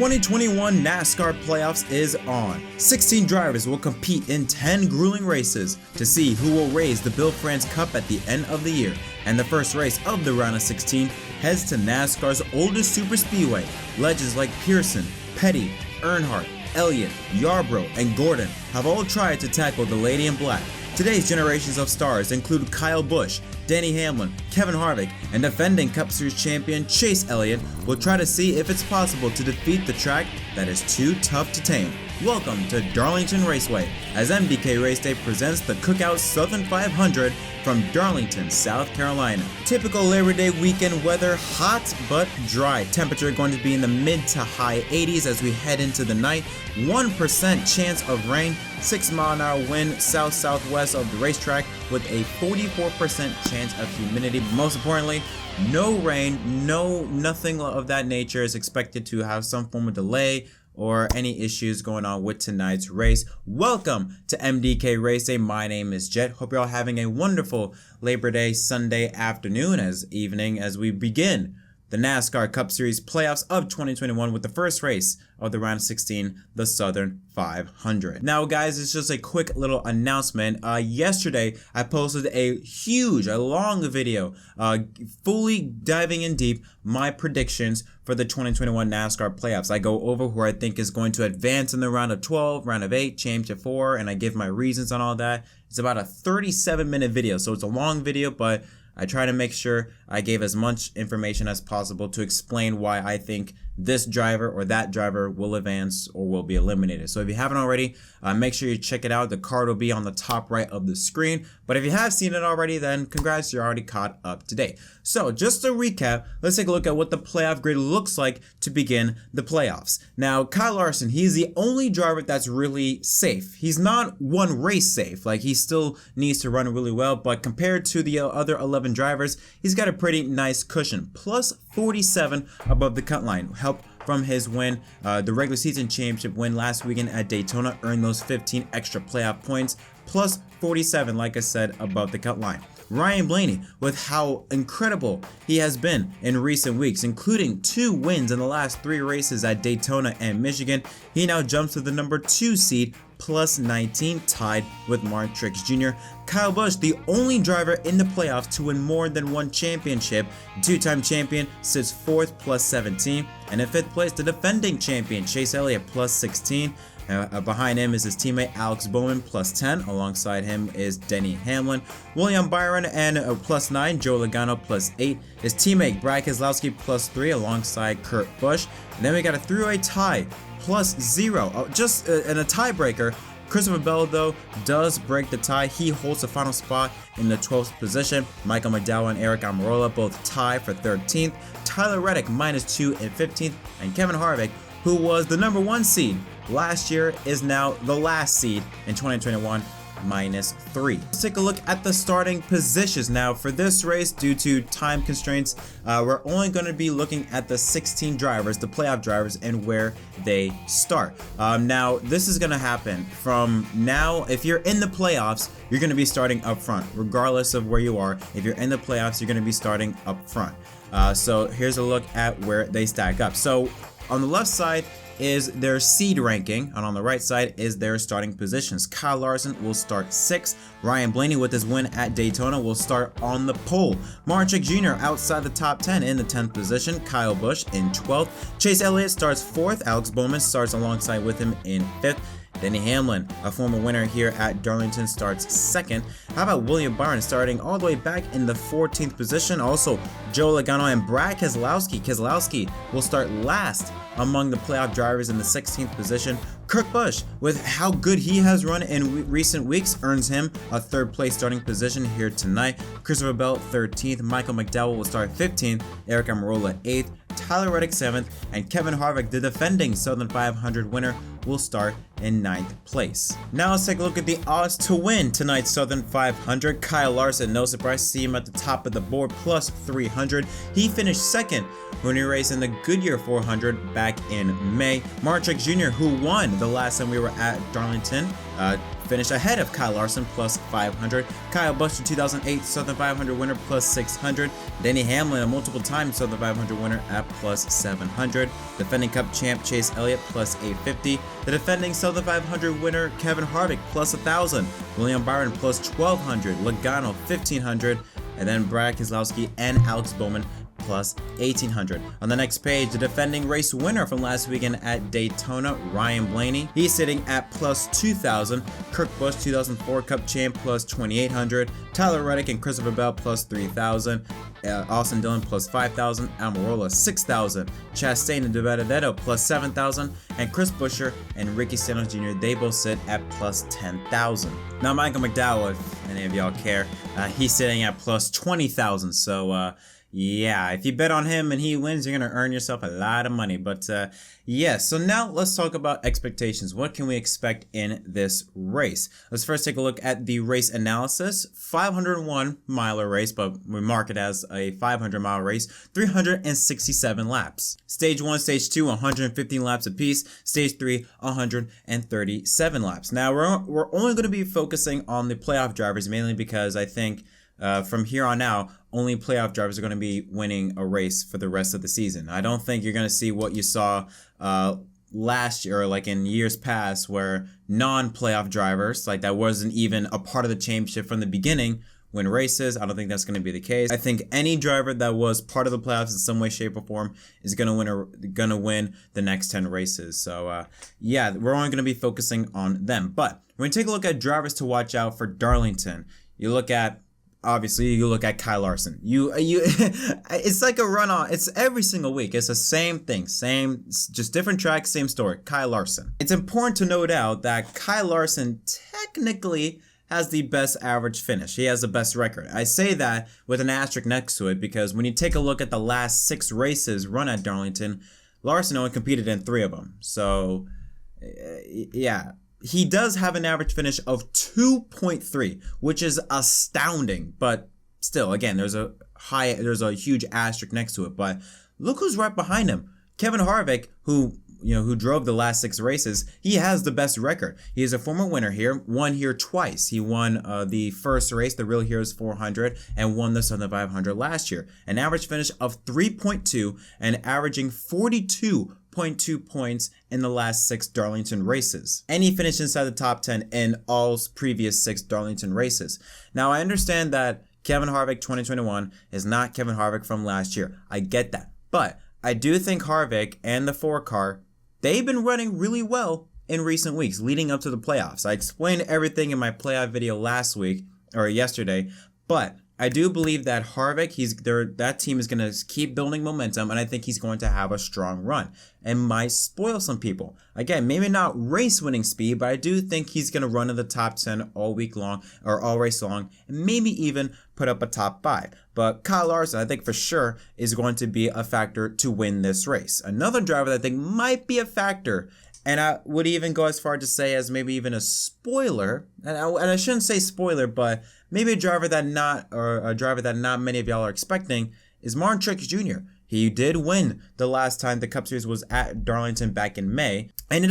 2021 NASCAR playoffs is on. 16 drivers will compete in 10 grueling races to see who will raise the Bill France Cup at the end of the year. And the first race of the round of 16 heads to NASCAR's oldest superspeedway. Legends like Pearson, Petty, Earnhardt, Elliott, Yarbrough, and Gordon have all tried to tackle the Lady in Black. Today's generations of stars include Kyle Busch, Denny Hamlin, Kevin Harvick, and defending Cup Series champion Chase Elliott will try to see if it's possible to defeat the track that is too tough to tame. Welcome to Darlington Raceway, as MDK RaceDay presents the Cookout Southern 500 from Darlington, South Carolina. Typical Labor Day weekend weather, hot but dry. Temperature going to be in the mid to high 80s as we head into the night. 1% chance of rain, 6-mile-an-hour wind south-southwest of the racetrack with a 44% chance of humidity. Most importantly, no rain, nothing of that nature is expected to have some form of delay or any issues going on with tonight's race. Welcome to MDK RaceDay. My name is Jet. Hope you're all having a wonderful Labor Day Sunday afternoon evening as we begin the NASCAR Cup Series playoffs of 2021 with the first race of the round of 16, the Southern 500. Now guys, it's just a quick little announcement. Yesterday I posted a long video fully diving in deep my predictions for the 2021 NASCAR playoffs. I go over who I think is going to advance in the round of 12, round of 8, championship 4, and I give my reasons on all that. It's about a 37-minute video, so it's a long video, but I try to make sure I gave as much information as possible to explain why I think this driver or that driver will advance or will be eliminated. So if you haven't already, make sure you check it out. The card will be on the top right of the screen. But if you have seen it already, then congrats, you're already caught up to date. So just to recap, let's take a look at what the playoff grid looks like to begin the playoffs. Now, Kyle Larson, he's the only driver that's really safe. He's not one race safe. Like, he still needs to run really well, but compared to the other 11 drivers, he's got a pretty nice cushion. Plus 47 above the cut line. Help from his win, the regular season championship win last weekend at Daytona, earned those 15 extra playoff points, plus 47, like I said, above the cut line. Ryan Blaney, with how incredible he has been in recent weeks, including 2 wins in the last 3 races at Daytona and Michigan, he now jumps to the number 2 seed, plus 19, tied with Martin Truex Jr. Kyle Busch, the only driver in the playoffs to win more than one championship, 2-time champion, sits 4th, plus 17, and in 5th place, the defending champion Chase Elliott, plus 16. Behind him is his teammate Alex Bowman, plus 10. Alongside him is Denny Hamlin, William Byron, and plus 9, Joe Logano, plus 8. His teammate Brad Keselowski, plus 3, alongside Kurt Busch. And then we got a three-way tie, plus 0. And a tiebreaker. Christopher Bell, though, does break the tie. He holds the final spot in the 12th position. Michael McDowell and Eric Almirola both tie for 13th. Tyler Reddick, -2 in 15th. And Kevin Harvick, who was the number 1 seed last year, is now the last seed in 2021, -3. Let's take a look at the starting positions. Now for this race, due to time constraints, we're only going to be looking at the 16 drivers, the playoff drivers, and where they start. Now this is going to happen from now. If you're in the playoffs, you're going to be starting up front, regardless of where you are. If you're in the playoffs, you're going to be starting up front. So here's a look at where they stack up. So on the left side is their seed ranking, and on the right side is their starting positions. Kyle Larson will start 6th. Ryan Blaney, with his win at Daytona, will start on the pole. Martin Truex Jr. outside the top 10 in the 10th position. Kyle Busch in 12th. Chase Elliott starts 4th. Alex Bowman starts alongside with him in 5th. Denny Hamlin, a former winner here at Darlington, starts 2nd. How about William Byron starting all the way back in the 14th position? Also, Joe Logano and Brad Keselowski. Keselowski will start last among the playoff drivers in the 16th position. Kurt Busch, with how good he has run in recent weeks, earns him a 3rd place starting position here tonight. Christopher Bell 13th. Michael McDowell will start 15th. Eric Almirola 8th. Tyler Reddick 7th, and Kevin Harvick, the defending Southern 500 winner, will start in 9th place. Now let's take a look at the odds to win tonight's Southern 500. Kyle Larson, no surprise to see him at the top of the board, plus 300. He finished second when he raced in the Goodyear 400 back in May. Martin Truex Jr., who won the last time we were at Darlington, finished ahead of Kyle Larson, plus 500. Kyle Busch, the 2008 Southern 500 winner, plus 600. Denny Hamlin, a multiple time Southern 500 winner, at plus 700. Defending Cup champ Chase Elliott, plus 850. The defending Southern 500 winner Kevin Harvick, plus 1,000. William Byron, plus 1,200. Logano, 1,500. And then Brad Keselowski and Alex Bowman, plus 1,800. On the next page, the defending race winner from last weekend at Daytona, Ryan Blaney. He's sitting at plus 2,000. Kurt Busch, 2004 Cup champ, plus 2,800. Tyler Reddick and Christopher Bell, plus 3,000. Austin Dillon, plus 5,000. Almirola, 6,000. Chastain and DiBenedetto, plus 7,000. And Chris Buescher and Ricky Stenhouse Jr., they both sit at plus 10,000. Now, Michael McDowell, if any of y'all care, he's sitting at plus 20,000. So, yeah, if you bet on him and he wins, you're going to earn yourself a lot of money. But yeah, so now let's talk about expectations. What can we expect in this race? Let's first take a look at the race analysis. 501 miler race, but we mark it as a 500-mile race, 367 laps. Stage 1, Stage 2, 115 laps apiece. Stage 3, 137 laps. Now, we're only going to be focusing on the playoff drivers, mainly because I think from here on out, only playoff drivers are going to be winning a race for the rest of the season. I don't think you're going to see what you saw last year, or like in years past, where non-playoff drivers, like that wasn't even a part of the championship from the beginning, win races. I don't think that's going to be the case. I think any driver that was part of the playoffs in some way, shape, or form is going to win the next 10 races. So yeah, we're only going to be focusing on them. But when you take a look at drivers to watch out for Darlington, you look at, obviously, you look at Kyle Larson. It's like a run-on. It's every single week. It's the same thing. Just different track, same story. Kyle Larson. It's important to note out that Kyle Larson technically has the best average finish. He has the best record. I say that with an asterisk next to it because when you take a look at the last 6 races run at Darlington, Larson only competed in 3 of them. So, yeah. He does have an average finish of 2.3, which is astounding. But still, again, there's a huge asterisk next to it. But look who's right behind him. Kevin Harvick, who drove the last 6 races, he has the best record. He is a former winner here, won here twice. He won the first race, the Real Heroes 400, and won the Southern 500 last year. An average finish of 3.2 and averaging 42.2 points in the last 6 Darlington races. And he finished inside the top 10 in all previous 6 Darlington races. Now, I understand that Kevin Harvick 2021 is not Kevin Harvick from last year. I get that. But I do think Harvick and the 4 car, they've been running really well in recent weeks leading up to the playoffs. I explained everything in my playoff video last week or yesterday, but I do believe that Harvick, that team is going to keep building momentum, and I think he's going to have a strong run and might spoil some people. Again, maybe not race winning speed, but I do think he's going to run in the top 10 all week long or all race long, and maybe even put up a top 5. But Kyle Larson, I think for sure, is going to be a factor to win this race. Another driver that I think might be a factor, and I would even go as far to say as maybe even a spoiler, and I shouldn't say spoiler, but maybe a driver that not many of y'all are expecting, is Martin Truex Jr. He did win the last time the Cup Series was at Darlington back in May, and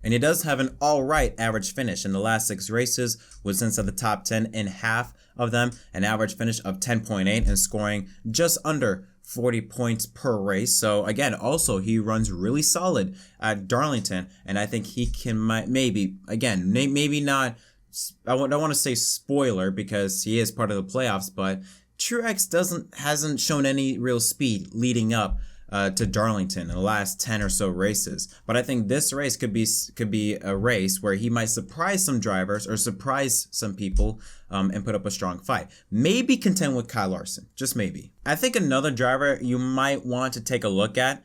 he does have an all-right average finish. In the last 6 races, was inside the top 10 in half of them, an average finish of 10.8 and scoring just under 40 points per race. So again, also he runs really solid at Darlington, and I think he can maybe not, I don't want to say spoiler because he is part of the playoffs, but Truex hasn't shown any real speed leading up to Darlington in the last 10 or so races. But I think this race could be a race where he might surprise some drivers or surprise some people and put up a strong fight. Maybe contend with Kyle Larson, just maybe. I think another driver you might want to take a look at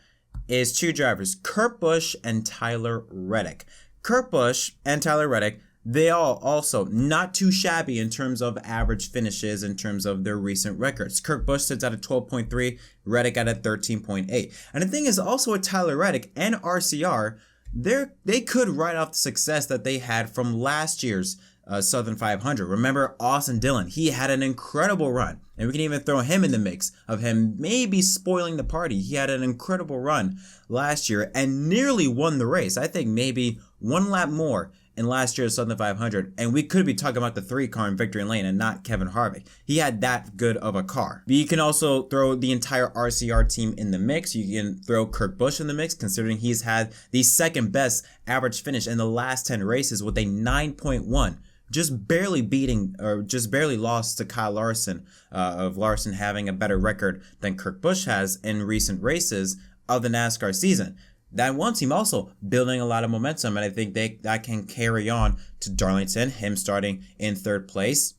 is 2 drivers, Kurt Busch and Tyler Reddick. Kurt Busch and Tyler Reddick, they all also not too shabby in terms of average finishes in terms of their recent records. Kurt Busch sits at a 12.3, Reddick at a 13.8. And the thing is also with Tyler Reddick and RCR, they could write off the success that they had from last year's Southern 500. Remember Austin Dillon, he had an incredible run, and we can even throw him in the mix of him maybe spoiling the party. He had an incredible run last year and nearly won the race. I think maybe one lap more in last year's Southern 500, and we could be talking about the 3 car in victory lane and not Kevin Harvick. He had that good of a car. But you can also throw the entire RCR team in the mix. You can throw Kurt Busch in the mix, considering he's had the second best average finish in the last 10 races with a 9.1. Just barely beating, or just barely lost to Kyle Larson, of Larson having a better record than Kurt Busch has in recent races of the NASCAR season. That one team also building a lot of momentum, and I think that can carry on to Darlington, him starting in 3rd place.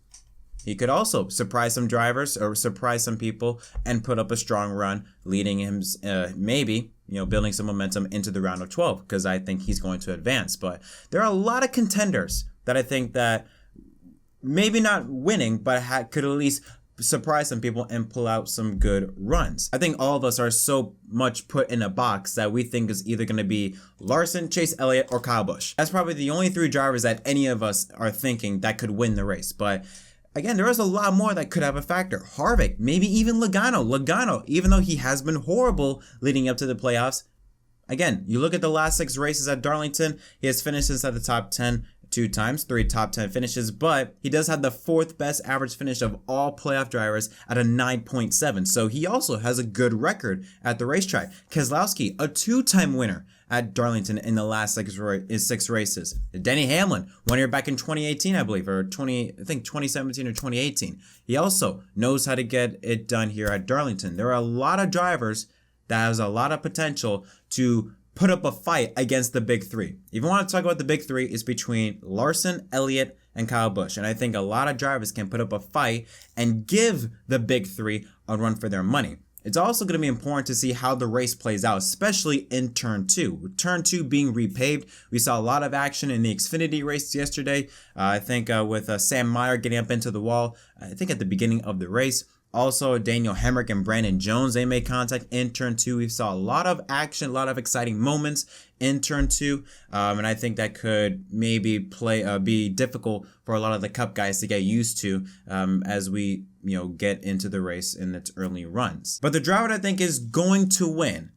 He could also surprise some drivers or surprise some people and put up a strong run, leading him maybe, building some momentum into the round of 12, because I think he's going to advance. But there are a lot of contenders that I think that maybe not winning, but could at least surprise some people and pull out some good runs. I think all of us are so much put in a box that we think is either going to be Larson, Chase Elliott, or Kyle Busch. That's probably the only 3 drivers that any of us are thinking that could win the race. But again, there is a lot more that could have a factor. Harvick, maybe even Logano. Logano, even though he has been horrible leading up to the playoffs, again, you look at the last 6 races at Darlington, he has finished inside the top 10 2 times, 3 top 10 finishes, but he does have the 4th best average finish of all playoff drivers at a 9.7. So he also has a good record at the racetrack. Keselowski, a 2-time winner at Darlington in the last 6 races. Denny Hamlin, 1 year back in 2018, I believe, or 2017 or 2018. He also knows how to get it done here at Darlington. There are a lot of drivers that has a lot of potential to put up a fight against the big 3. If you want to talk about the big 3, it's between Larson, Elliott, and Kyle Busch. And I think a lot of drivers can put up a fight and give the big 3 a run for their money. It's also going to be important to see how the race plays out, especially in Turn 2. With Turn 2 being repaved, we saw a lot of action in the Xfinity race yesterday. I think with Sam Meyer getting up into the wall, I think at the beginning of the race. Also, Daniel Hemrick and Brandon Jones, they made contact in Turn 2. We saw a lot of action, a lot of exciting moments in Turn 2. And I think that could maybe be difficult for a lot of the Cup guys to get used to as we get into the race in its early runs. But the driver that I think is going to win,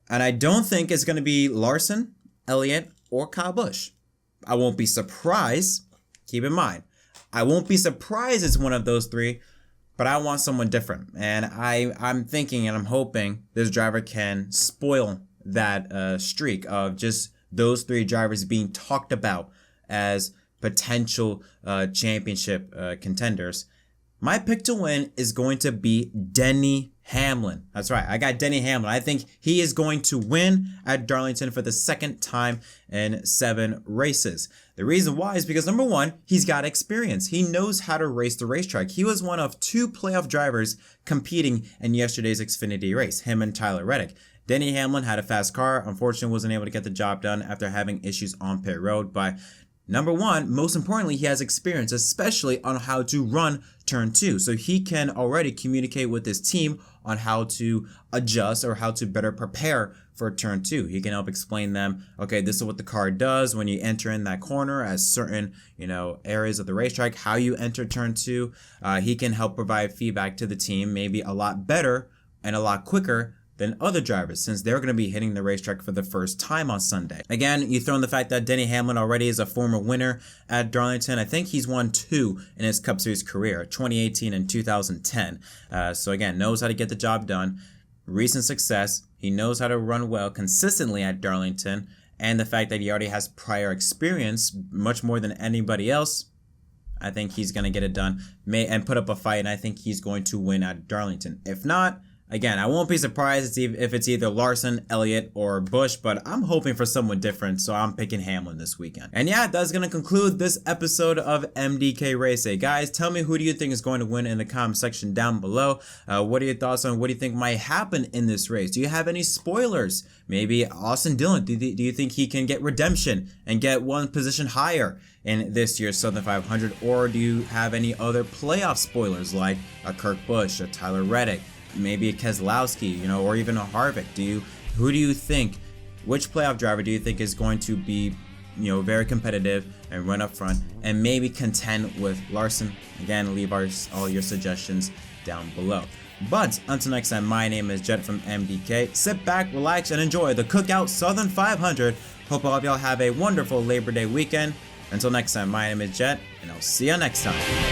and I don't think it's going to be Larson, Elliott, or Kyle Busch. I won't be surprised. Keep in mind, I won't be surprised it's one of those 3. But I want someone different, and I'm thinking and I'm hoping this driver can spoil that streak of just those 3 drivers being talked about as potential championship contenders. My pick to win is going to be Denny Hamlin. That's right, I got Denny Hamlin. I think he is going to win at Darlington for the 2nd time in 7 races. The reason why is because, number 1, he's got experience. He knows how to race the racetrack. He was one of 2 playoff drivers competing in yesterday's Xfinity race, him and Tyler Reddick. Denny Hamlin had a fast car, unfortunately wasn't able to get the job done after having issues on pit road, but number 1, most importantly, he has experience, especially on how to run Turn 2. So he can already communicate with his team on how to adjust or how to better prepare for Turn 2. He can help explain them, okay, this is what the car does when you enter in that corner at certain, areas of the racetrack, how you enter Turn 2. He can help provide feedback to the team, maybe a lot better and a lot quicker than other drivers, since they're going to be hitting the racetrack for the first time on Sunday. Again, you throw in the fact that Denny Hamlin already is a former winner at Darlington. I think he's won 2 in his Cup Series career, 2018 and 2010. So again, knows how to get the job done. Recent success. He knows how to run well consistently at Darlington. And the fact that he already has prior experience, much more than anybody else, I think he's going to get it done and put up a fight. And I think he's going to win at Darlington. If not, again, I won't be surprised if it's either Larson, Elliott, or Busch, but I'm hoping for someone different, so I'm picking Hamlin this weekend. And yeah, that's going to conclude this episode of MDK Raceway. Guys, tell me, who do you think is going to win in the comment section down below? What are your thoughts on what do you think might happen in this race? Do you have any spoilers? Maybe Austin Dillon, do you think he can get redemption and get one position higher in this year's Southern 500? Or do you have any other playoff spoilers like a Kurt Busch, a Tyler Reddick, maybe a Keselowski, or even a Harvick? Who do you think Which playoff driver do you think is going to be, very competitive and run up front and maybe contend with Larson? Again, leave all your suggestions down below. But until next time, my name is Jett from MDK. Sit back, relax, and enjoy the Cookout Southern 500. Hope all of y'all have a wonderful Labor Day weekend. Until next time, my name is Jett, and I'll see you next time.